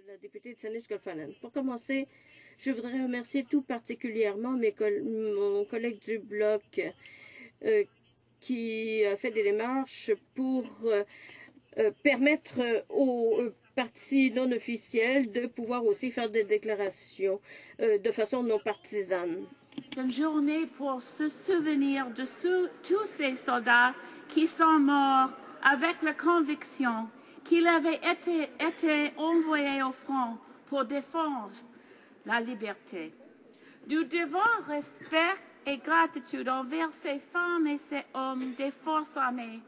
la députée de Saanich-Golphanan. Pour commencer, je voudrais remercier tout particulièrement mon collègue du Bloc qui a fait des démarches pour permettre aux partis non officiels de pouvoir aussi faire des déclarations de façon non partisane. Une journée pour se souvenir de tous ces soldats qui sont morts avec la conviction qu'ils avaient été envoyés au front pour défendre la liberté. Nous devons respect et gratitude envers ces femmes et ces hommes des forces armées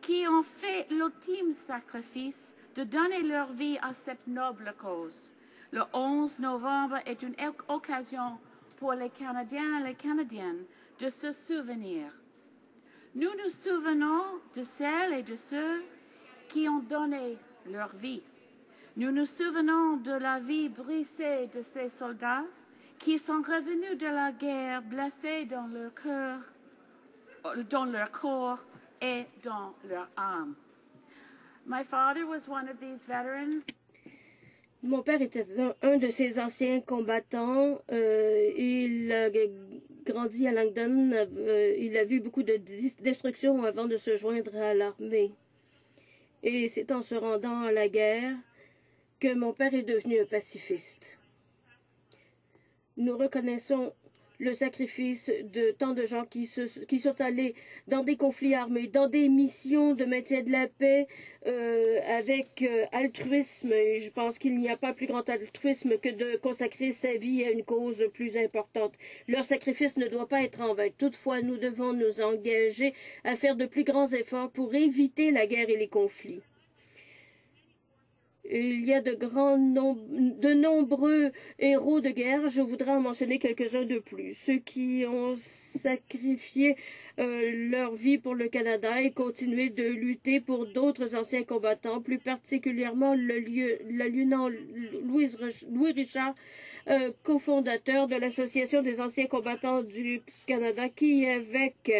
qui ont fait l'ultime sacrifice de donner leur vie à cette noble cause. Le 11 novembre est une occasion pour les Canadiens et les Canadiennes de se souvenir. Nous nous souvenons de celles et de ceux qui ont donné leur vie. Nous nous souvenons de la vie brisée de ces soldats qui sont revenus de la guerre blessés dans leur corps et dans leur âme. My father was one of these veterans. Mon père était un de ces anciens combattants. Il a grandi à Langdon. Il a vu beaucoup de destruction avant de se joindre à l'armée. Et c'est en se rendant à la guerre que mon père est devenu un pacifiste. Nous reconnaissons le sacrifice de tant de gens qui sont allés dans des conflits armés, dans des missions de maintien de la paix avec altruisme. Et je pense qu'il n'y a pas plus grand altruisme que de consacrer sa vie à une cause plus importante. Leur sacrifice ne doit pas être en vain. Toutefois, nous devons nous engager à faire de plus grands efforts pour éviter la guerre et les conflits. Il y a de nombreux héros de guerre. Je voudrais en mentionner quelques-uns de plus. Ceux qui ont sacrifié leur vie pour le Canada et continué de lutter pour d'autres anciens combattants, plus particulièrement le lieutenant Louis Richard, cofondateur de l'Association des anciens combattants du Canada, qui, avec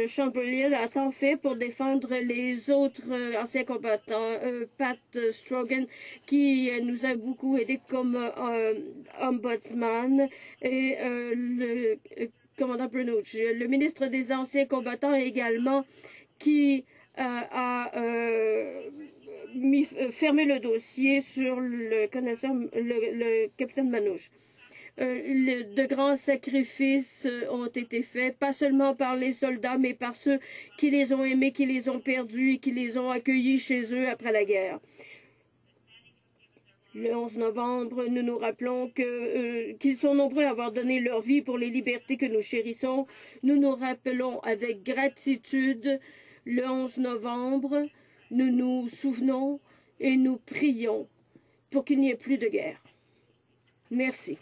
Sean Brilliant, a tant fait pour défendre les autres anciens combattants, Pat Strogan, qui nous a beaucoup aidé comme ombudsman, et le commandant Brunucci, le ministre des anciens combattants également, qui a fermé le dossier sur le capitaine Manouche. De grands sacrifices ont été faits, pas seulement par les soldats, mais par ceux qui les ont aimés, qui les ont perdus et qui les ont accueillis chez eux après la guerre. Le 11 novembre, nous nous rappelons qu'ils sont nombreux à avoir donné leur vie pour les libertés que nous chérissons. Nous nous rappelons avec gratitude le 11 novembre. Nous nous souvenons et nous prions pour qu'il n'y ait plus de guerre. Merci.